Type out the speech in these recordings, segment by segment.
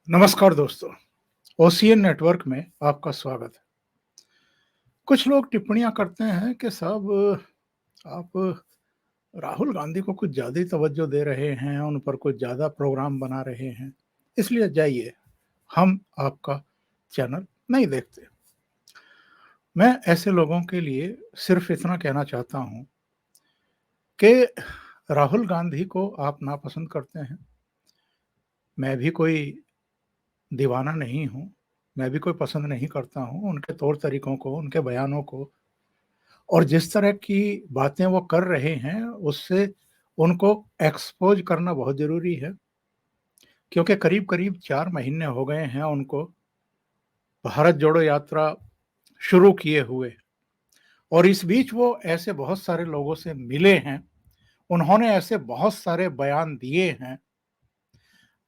नमस्कार दोस्तों, OCN network में आपका स्वागत है। कुछ लोग टिप्पणियां करते हैं कि साहब आप राहुल गांधी को कुछ ज़्यादा ही तवज्जो दे रहे हैं, उन पर कुछ ज़्यादा प्रोग्राम बना रहे हैं, इसलिए जाइए, हम आपका चैनल नहीं देखते। मैं ऐसे लोगों के लिए सिर्फ इतना कहना चाहता हूं कि राहुल गांधी को आप नापसंद करते हैं, मैं भी कोई दीवाना नहीं हूं, मैं भी कोई पसंद नहीं करता हूं उनके तौर तरीकों को, उनके बयानों को और जिस तरह की बातें वो कर रहे हैं, उससे उनको एक्सपोज़ करना बहुत ज़रूरी है, क्योंकि करीब-करीब 4 महीने हो गए हैं उनको भारत जोड़ो यात्रा शुरू किए हुए और इस बीच वो ऐसे बहुत सारे लोगों से मिले हैं, उन्होंने ऐसे बहुत सारे बयान दिए हैं,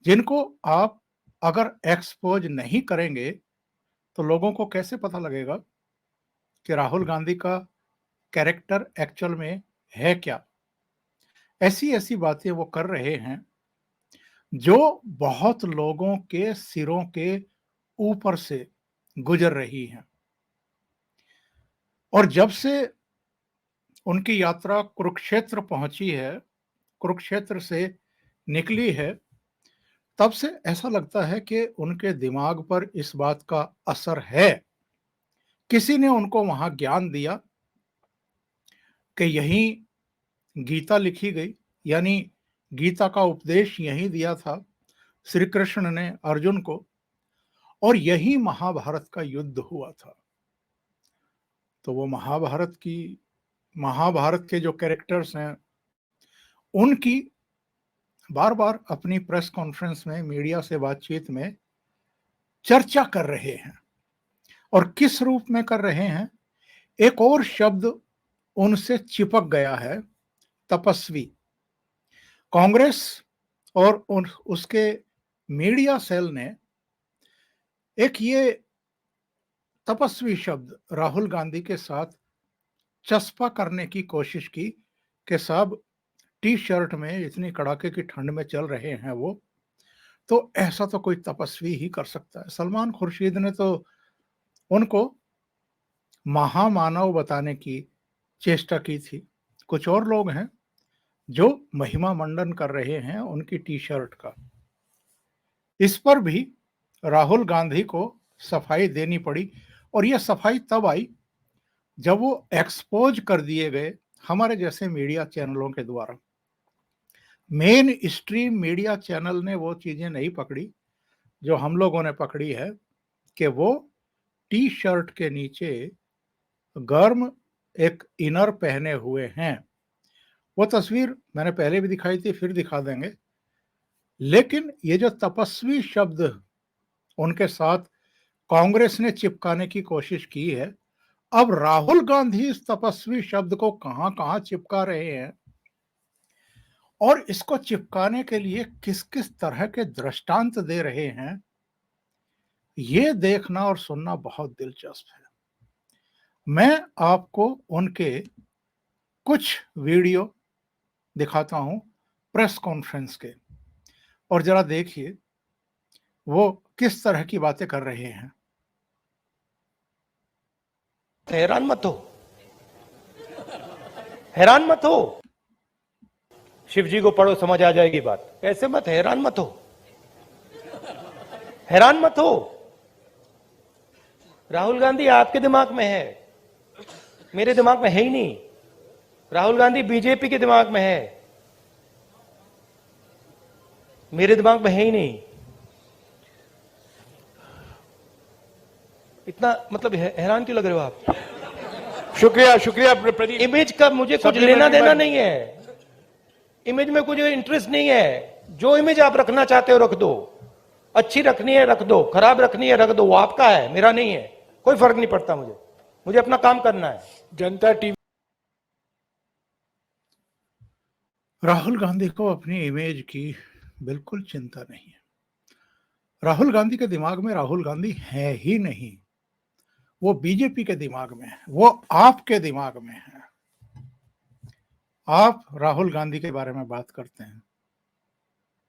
जिनको आप अगर एक्सपोज़ नहीं करेंगे, तो लोगों को कैसे पता लगेगा कि राहुल गांधी का कैरेक्टर एक्चुअल में है क्या? ऐसी-ऐसी बातें वो कर रहे हैं, जो बहुत लोगों के सिरों के ऊपर से गुजर रही हैं। और जब से उनकी यात्रा कुरुक्षेत्र पहुंची है, कुरुक्षेत्र से निकली है, तब से ऐसा लगता है कि उनके दिमाग पर इस बात का असर है। किसी ने उनको वहां ज्ञान दिया कि यहीं गीता लिखी गई, यानी गीता का उपदेश यहीं दिया था श्री कृष्ण ने अर्जुन को और यही महाभारत का युद्ध हुआ था। तो वो महाभारत के जो कैरेक्टर्स हैं, उनकी बार-बार अपनी प्रेस कॉन्फ्रेंस में, मीडिया से बातचीत में चर्चा कर रहे हैं और किस रूप में कर रहे हैं, एक और शब्द उनसे चिपक गया है, तपस्वी। कांग्रेस और उसके मीडिया सेल ने एक ये तपस्वी शब्द राहुल गांधी के साथ चस्पा करने की कोशिश की कि साहब टी-शर्ट में इतनी कड़ाके की ठंड में चल रहे हैं वो, तो ऐसा तो कोई तपस्वी ही कर सकता है। सलमान खुर्शीद ने तो उनको महामानव बताने की चेष्टा की थी। कुछ और लोग हैं जो महिमा मंडन कर रहे हैं उनकी टी-शर्ट का। इस पर भी राहुल गांधी को सफाई देनी पड़ी और यह सफाई तब आई जब वो एक्सपोज कर दिए गए हमारे जैसे मीडिया चैनलों के द्वारा। मेन स्ट्रीम मीडिया चैनल ने वो चीजें नहीं पकड़ी जो हम लोगों ने पकड़ी है कि वो टी शर्ट के नीचे गर्म एक इनर पहने हुए हैं। वो तस्वीर मैंने पहले भी दिखाई थी, फिर दिखा देंगे। लेकिन ये जो तपस्वी शब्द उनके साथ कांग्रेस ने चिपकाने की कोशिश की है, अब राहुल गांधी इस तपस्वी शब्द को कहां कहां चिपका रहे हैं और इसको चिपकाने के लिए किस किस तरह के दृष्टांत दे रहे हैं, ये देखना और सुनना बहुत दिलचस्प है। मैं आपको उनके कुछ वीडियो दिखाता हूं प्रेस कॉन्फ्रेंस के और जरा देखिए वो किस तरह की बातें कर रहे हैं। हैरान मत हो, हैरान मत हो। शिव जी को पढ़ो, समझ आ जाएगी बात। ऐसे मत, हैरान मत हो, हैरान मत हो। राहुल गांधी आपके दिमाग में है, मेरे दिमाग में है ही नहीं। राहुल गांधी बीजेपी के दिमाग में है, मेरे दिमाग में है ही नहीं। इतना मतलब हैरान क्यों लग रहे हो आप? शुक्रिया शुक्रिया प्रदीप। इमेज का मुझे कुछ लेना देना नहीं है, इमेज में कुछ इंटरेस्ट नहीं है। जो इमेज आप रखना चाहते हो रख दो, अच्छी रखनी है रख दो, खराब रखनी है रख दो, वो आपका है, मेरा नहीं है। कोई फर्क नहीं पड़ता मुझे, मुझे अपना काम करना है। जनता टीवी। राहुल गांधी को अपनी इमेज की बिल्कुल चिंता नहीं है। राहुल गांधी के दिमाग में राहुल गांधी है ही नहीं, वो बीजेपी के दिमाग में है, वो आपके दिमाग में है। आप राहुल गांधी के बारे में बात करते हैं,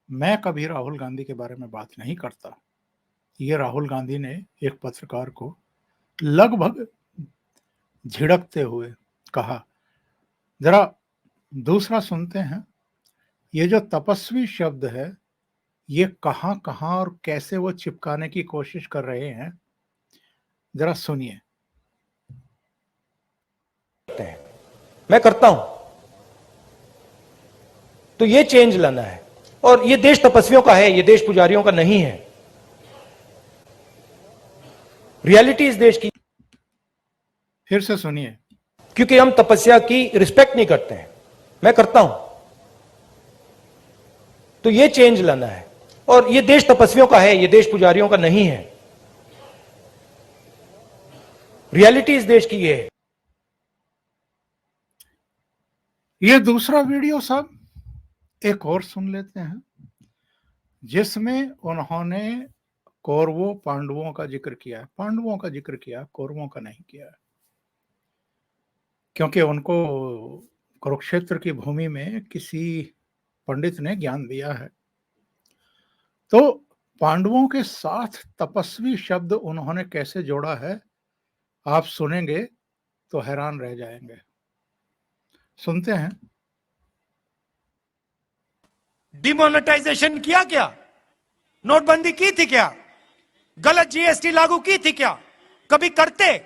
मैं कभी राहुल गांधी के बारे में बात नहीं करता। ये राहुल गांधी ने एक पत्रकार को लगभग झिड़कते हुए कहा। जरा दूसरा सुनते हैं, ये जो तपस्वी शब्द है ये कहां कहां और कैसे वो चिपकाने की कोशिश कर रहे हैं, जरा सुनिए। मैं करता हूं, तो ये चेंज लाना है। और ये देश तपस्वियों का है, ये देश पुजारियों का नहीं है। रियलिटी इस देश की, फिर से सुनिए। क्योंकि हम तपस्या की रिस्पेक्ट नहीं करते हैं। मैं करता हूं, तो ये चेंज लाना है। और ये देश तपस्वियों का है, ये देश पुजारियों का नहीं है। रियलिटी इस देश की ये है। ये दूसरा वीडियो साहब एक और सुन लेते हैं, जिसमें उन्होंने कौरवों पांडवों का जिक्र किया है। पांडवों का जिक्र किया, कौरवों का नहीं किया, क्योंकि उनको कुरुक्षेत्र की भूमि में किसी पंडित ने ज्ञान दिया है। तो पांडवों के साथ तपस्वी शब्द उन्होंने कैसे जोड़ा है, आप सुनेंगे तो हैरान रह जाएंगे। सुनते हैं। डिमोनेटाइजेशन किया क्या? नोटबंदी की थी क्या? गलत जीएसटी लागू की थी क्या? कभी करते?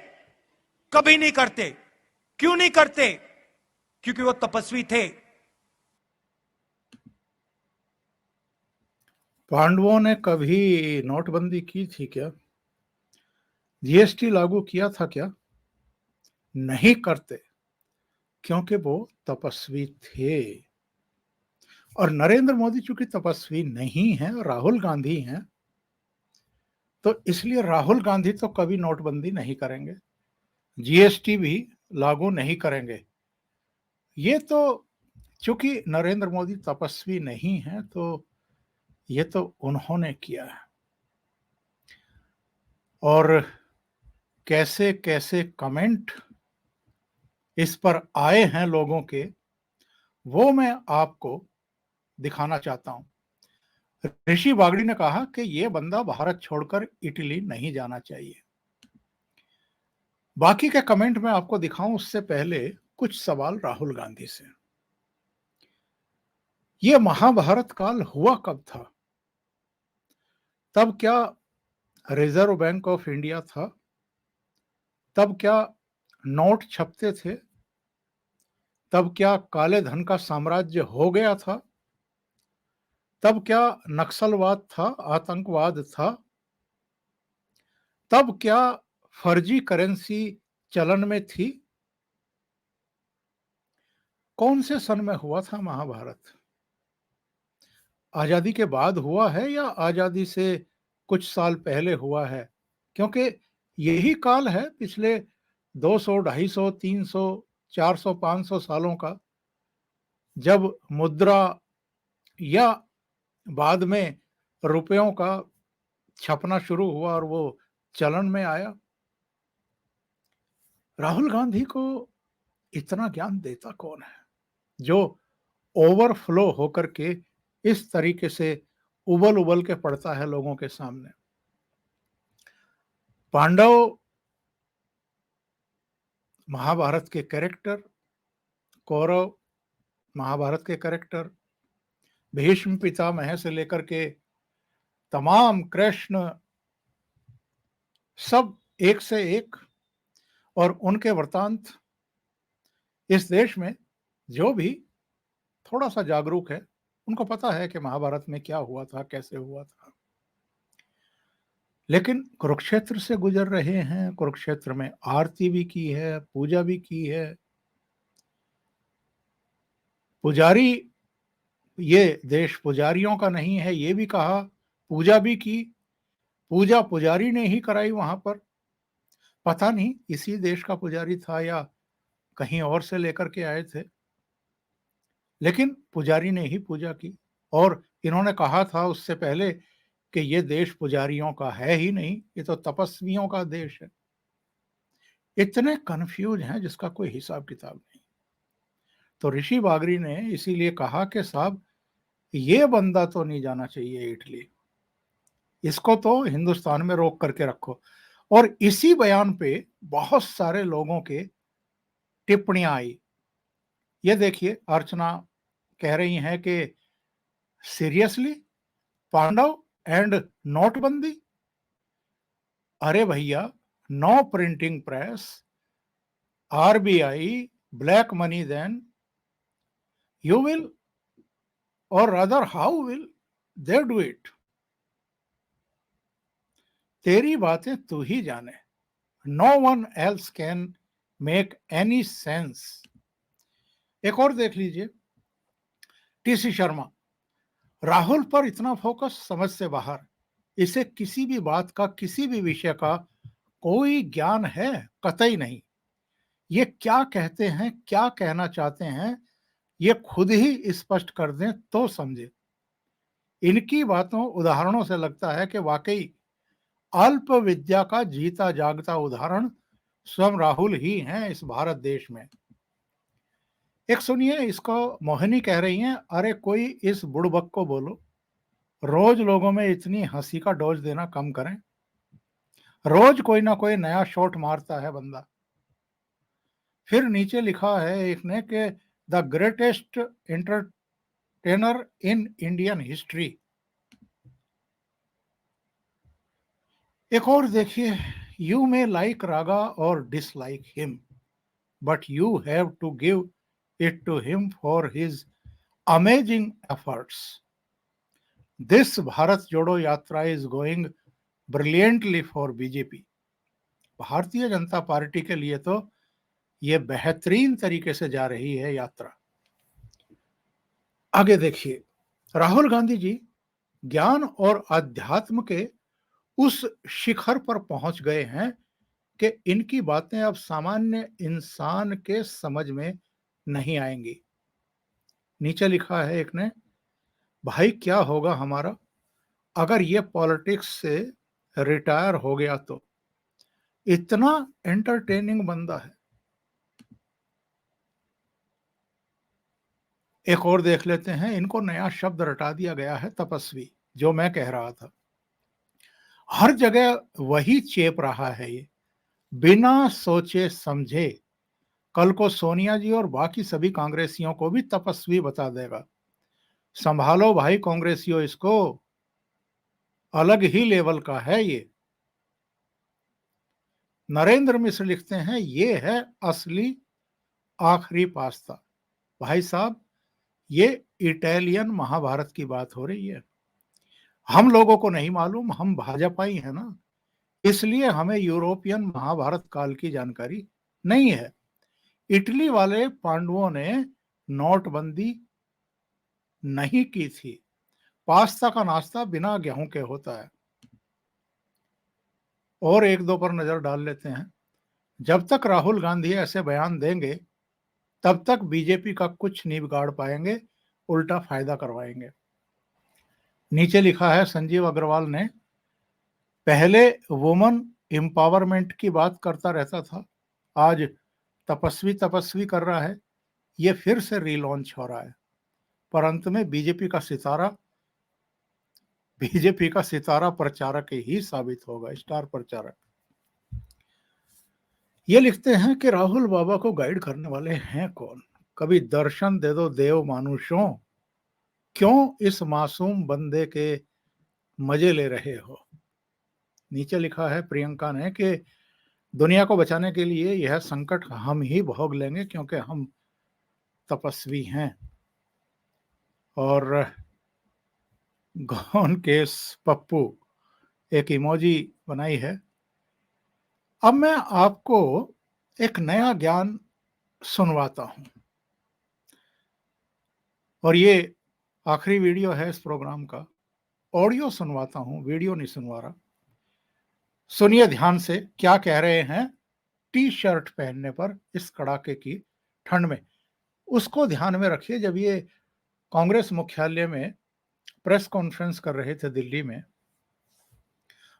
कभी नहीं करते। क्यों नहीं करते? क्योंकि वो तपस्वी थे। पांडवों ने कभी नोटबंदी की थी क्या? जीएसटी लागू किया था क्या? नहीं करते, क्योंकि वो तपस्वी थे। और नरेंद्र मोदी चूंकि तपस्वी नहीं है, राहुल गांधी हैं, तो इसलिए राहुल गांधी तो कभी नोटबंदी नहीं करेंगे, जीएसटी भी लागू नहीं करेंगे। ये तो चूंकि नरेंद्र मोदी तपस्वी नहीं है, तो ये तो उन्होंने किया है। और कैसे कैसे कमेंट इस पर आए हैं लोगों के, वो मैं आपको दिखाना चाहता हूं। ऋषि बागड़ी ने कहा कि ये बंदा भारत छोड़कर इटली नहीं जाना चाहिए। बाकी के कमेंट में आपको दिखाऊं उससे पहले कुछ सवाल राहुल गांधी से। ये महाभारत काल हुआ कब था? तब क्या रिजर्व बैंक ऑफ इंडिया था? तब क्या नोट छपते थे? तब क्या काले धन का साम्राज्य हो गया था? तब क्या नक्सलवाद था, आतंकवाद था? तब क्या फर्जी करेंसी चलन में थी? कौन से सन में हुआ था महाभारत? आजादी के बाद हुआ है या आजादी से कुछ साल पहले हुआ है? क्योंकि यही काल है पिछले 200, 250, 300, 400, 500 सालों का, जब मुद्रा या बाद में रुपयों का छपना शुरू हुआ और वो चलन में आया। राहुल गांधी को इतना ज्ञान देता कौन है जो ओवरफ्लो होकर के इस तरीके से उबल उबल के पड़ता है लोगों के सामने? पांडव महाभारत के कैरेक्टर, कौरव महाभारत के कैरेक्टर, भीष्म पितामह से लेकर के तमाम कृष्ण, सब एक से एक। और उनके वृतांत इस देश में जो भी थोड़ा सा जागरूक है उनको पता है कि महाभारत में क्या हुआ था, कैसे हुआ था। लेकिन कुरुक्षेत्र से गुजर रहे हैं, कुरुक्षेत्र में आरती भी की है, पूजा भी की है। पुजारी, ये देश पुजारियों का नहीं है, ये भी कहा। पूजा भी की, पूजा पुजारी ने ही कराई वहां पर। पता नहीं इसी देश का पुजारी था या कहीं और से लेकर के आए थे, लेकिन पुजारी ने ही पूजा की। और इन्होंने कहा था उससे पहले कि ये देश पुजारियों का है ही नहीं, ये तो तपस्वियों का देश है। इतने कंफ्यूज हैं जिसका कोई हिसाब किताब नहीं। तो ऋषि बागरी ने इसीलिए कहा कि साहब ये बंदा तो नहीं जाना चाहिए इटली। इसको तो हिंदुस्तान में रोक करके रखो। और इसी बयान पे बहुत सारे लोगों के टिप्पणियां आई। ये देखिए, अर्चना कह रही हैं कि सीरियसली, पांडव एंड नोटबंदी? अरे भैया, no printing press, RBI, black money, then you will, और other how will they do it? तेरी बातें तू ही जाने, no one else can make any sense. एक और देख लीजिए, टीसी शर्मा, राहुल पर इतना फोकस समझ से बाहर, इसे किसी भी बात का, किसी भी विषय का कोई ज्ञान है कतई नहीं। ये क्या कहते हैं, क्या कहना चाहते हैं, ये खुद ही स्पष्ट कर दें तो समझे। इनकी बातों, उदाहरणों से लगता है कि वाकई अल्प विद्या का जीता जागता उदाहरण स्वयं राहुल ही हैं इस भारत देश में। एक सुनिए, इसको मोहिनी कह रही हैं, अरे कोई इस बुड़बक को बोलो, रोज लोगों में इतनी हंसी का डोज देना कम करें। रोज कोई ना कोई नया शॉट मारता है बंदा। फिर नीचे लिखा है एक ने कि the greatest entertainer in Indian history. एक और देखिए, यू मे लाइक रागा और dislike him, but you have to give it to him for his amazing efforts. This Bharat Jodo Yatra is going brilliantly for BJP. Bharatiya Janata party के लिए तो ये बेहतरीन तरीके से जा रही है यात्रा। आगे देखिए, राहुल गांधी जी ज्ञान और अध्यात्म के उस शिखर पर पहुंच गए हैं कि इनकी बातें अब सामान्य इंसान के समझ में नहीं आएंगी। नीचे लिखा है एक ने, भाई क्या होगा हमारा अगर ये पॉलिटिक्स से रिटायर हो गया तो? इतना एंटरटेनिंग बंदा है। एक और देख लेते हैं, इनको नया शब्द रटा दिया गया है, तपस्वी, जो मैं कह रहा था। हर जगह वही चेप रहा है ये, बिना सोचे समझे कल को सोनिया जी और बाकी सभी कांग्रेसियों को भी तपस्वी बता देगा। संभालो भाई कांग्रेसियों, इसको अलग ही लेवल का है ये। नरेंद्र मिश्र लिखते हैं, ये है असली आखिरी पास्ता। भाई साहब, ये इटालियन महाभारत की बात हो रही है। हम लोगों को नहीं मालूम, हम भाजपाई हैं ना, इसलिए हमें यूरोपियन महाभारत काल की जानकारी नहीं है। इटली वाले पांडवों ने नोटबंदी नहीं की थी। पास्ता का नाश्ता बिना गेहूं के होता है। और एक दो पर नजर डाल लेते हैं। जब तक राहुल गांधी ऐसे बयान देंगे तब तक बीजेपी का कुछ नहीं बिगाड़ पाएंगे, उल्टा फायदा करवाएंगे। नीचे लिखा है, संजीव अग्रवाल ने पहले वुमन एम्पावरमेंट की बात करता रहता था, आज तपस्वी तपस्वी कर रहा है। ये फिर से रीलॉन्च हो रहा है, पर अंत में बीजेपी का सितारा प्रचारक ही साबित होगा, स्टार प्रचारक। ये लिखते हैं कि राहुल बाबा को गाइड करने वाले हैं कौन? कभी दर्शन दे दो देव मानुषों, क्यों इस मासूम बंदे के मजे ले रहे हो? नीचे लिखा है प्रियंका ने कि दुनिया को बचाने के लिए यह संकट हम ही भोग लेंगे क्योंकि हम तपस्वी हैं। और गौन केस पप्पू एक इमोजी बनाई है। अब मैं आपको एक नया ज्ञान सुनवाता हूं, और ये आखिरी वीडियो है इस प्रोग्राम का। ऑडियो सुनवाता हूं, वीडियो नहीं सुनवा रहा। सुनिए ध्यान से क्या कह रहे हैं टी शर्ट पहनने पर इस कड़ाके की ठंड में। उसको ध्यान में रखिए, जब ये कांग्रेस मुख्यालय में प्रेस कॉन्फ्रेंस कर रहे थे दिल्ली में,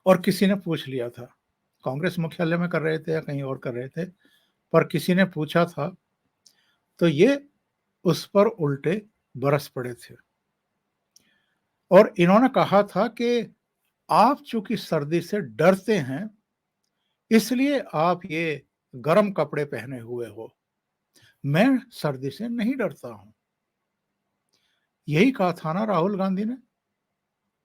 और किसी ने पूछ लिया था, कांग्रेस मुख्यालय में कर रहे थे या कहीं और कर रहे थे, पर किसी ने पूछा था तो ये उस पर उल्टे बरस पड़े थे। और इन्होंने कहा था कि आप चूंकि सर्दी से डरते हैं, इसलिए आप ये गर्म कपड़े पहने हुए हो। मैं सर्दी से नहीं डरता हूं। यही कहा था ना राहुल गांधी ने।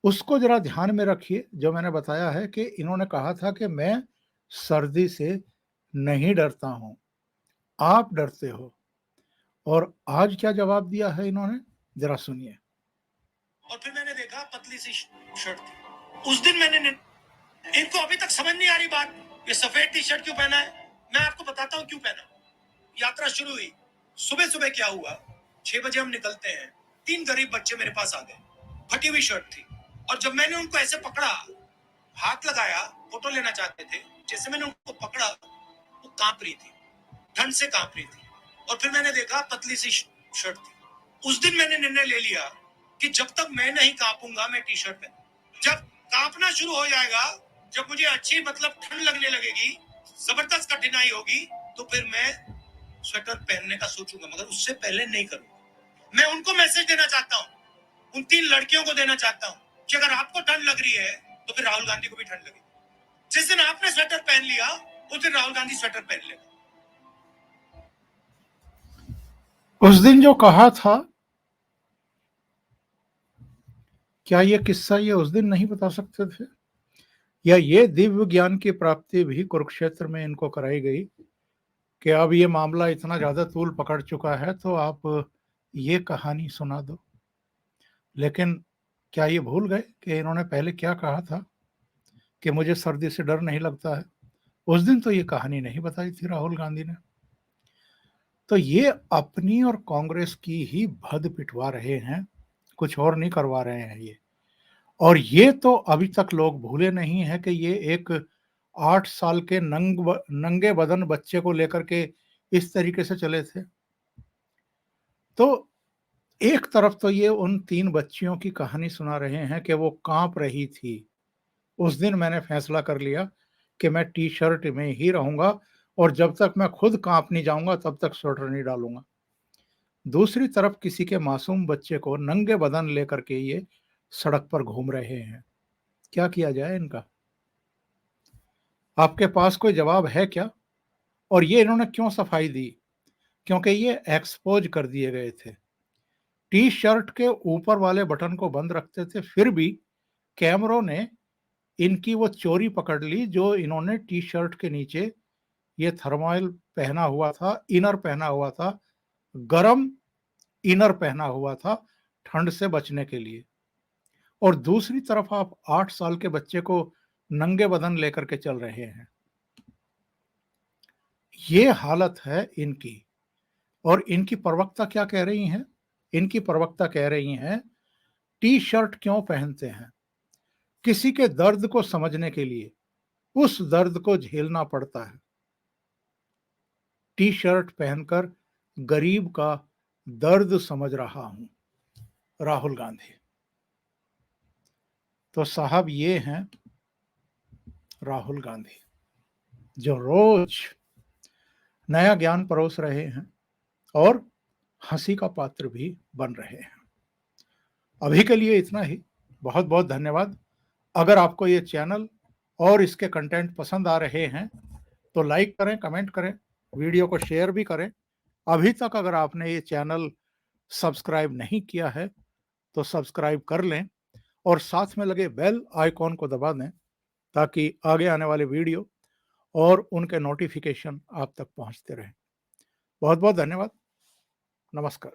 उसको जरा ध्यान में रखिए, जो मैंने बताया है कि इन्होंने कहा था कि मैं सर्दी से नहीं डरता हूं, आप डरते हो। और आज क्या जवाब दिया है इन्होंने, जरा सुनिए। और फिर मैंने देखा पतली सी शर्ट थी। उस दिन मैंने इनको अभी तक समझ नहीं आ रही बात, ये सफेद टी शर्ट क्यों पहना है। मैं आपको बताता हूँ क्यों पहना। यात्रा शुरू हुई, सुबह सुबह क्या हुआ, 6 बजे हम निकलते हैं। 3 गरीब बच्चे मेरे पास आ गए, फटी हुई शर्ट थी। और जब मैंने उनको ऐसे पकड़ा, हाथ लगाया, फोटो लेना चाहते थे, जैसे मैंने उनको पकड़ा, वो कांप रही थी, ठंड से कांप रही थी। और फिर मैंने देखा पतली सी शर्ट थी। उस दिन मैंने निर्णय ले लिया कि जब तक मैं नहीं कांपूंगा, मैं टी शर्ट पहन। जब कांपना शुरू हो जाएगा, जब मुझे अच्छी मतलब ठंड लगने लगेगी, जबरदस्त कठिनाई होगी, तो फिर मैं स्वेटर पहनने का सोचूंगा, मगर उससे पहले नहीं करूंगा। मैं उनको मैसेज देना चाहता हूं, उन 3 लड़कियों को देना चाहता हूं कि अगर आपको ठंड लग रही है तो फिर राहुल गांधी को भी ठंड लगेगी। जिस दिन आपने स्वेटर पहन लिया, उस दिन राहुल गांधी स्वेटर पहन लेगा। उस दिन जो कहा था, क्या ये किस्सा ये उस दिन नहीं बता सकते थे? या ये दिव्य ज्ञान की प्राप्ति भी कुरुक्षेत्र में इनको कराई गई कि अब ये मामला इतना ज्यादा तूल पकड़ चुका है तो आप ये कहानी सुना दो। लेकिन क्या ये भूल गए कि इन्होंने पहले क्या कहा था कि मुझे सर्दी से डर नहीं लगता है? उस दिन तो ये कहानी नहीं बताई थी राहुल गांधी ने। तो ये अपनी और कांग्रेस की ही भद पिटवा रहे हैं, कुछ और नहीं करवा रहे हैं ये। और ये तो अभी तक लोग भूले नहीं है कि ये एक 8 साल के नंगे बदन बच्चे को लेकर के इस तरीके से चले थे। तो एक तरफ तो ये उन 3 बच्चियों की कहानी सुना रहे हैं कि वो कांप रही थी। उस दिन मैंने फैसला कर लिया कि मैं टी शर्ट में ही रहूंगा और जब तक मैं खुद कांप नहीं जाऊंगा तब तक स्वेटर नहीं डालूंगा। दूसरी तरफ किसी के मासूम बच्चे को नंगे बदन लेकर के ये सड़क पर घूम रहे हैं। क्या किया जाए इनका? आपके पास कोई जवाब है क्या? और ये इन्होंने क्यों सफाई दी? क्योंकि ये एक्सपोज कर दिए गए थे। टी शर्ट के ऊपर वाले बटन को बंद रखते थे, फिर भी कैमरों ने इनकी वो चोरी पकड़ ली जो इन्होंने टी शर्ट के नीचे ये थर्मल पहना हुआ था, इनर पहना हुआ था, गरम इनर पहना हुआ था ठंड से बचने के लिए। और दूसरी तरफ आप 8 साल के बच्चे को नंगे बदन लेकर के चल रहे हैं। ये हालत है इनकी। और इनकी प्रवक्ता क्या कह रही हैं? इनकी प्रवक्ता कह रही हैं, टी शर्ट क्यों पहनते हैं? किसी के दर्द को समझने के लिए उस दर्द को झेलना पड़ता है। टी शर्ट पहनकर गरीब का दर्द समझ रहा हूं, राहुल गांधी। तो साहब ये हैं राहुल गांधी, जो रोज नया ज्ञान परोस रहे हैं और हंसी का पात्र भी बन रहे हैं। अभी के लिए इतना ही। बहुत बहुत धन्यवाद। अगर आपको ये चैनल और इसके कंटेंट पसंद आ रहे हैं तो लाइक करें, कमेंट करें, वीडियो को शेयर भी करें। अभी तक अगर आपने ये चैनल सब्सक्राइब नहीं किया है तो सब्सक्राइब कर लें और साथ में लगे बेल आइकॉन को दबा दें ताकि आगे आने वाले वीडियो और उनके नोटिफिकेशन आप तक पहुंचते रहें। बहुत बहुत धन्यवाद। नमस्कार।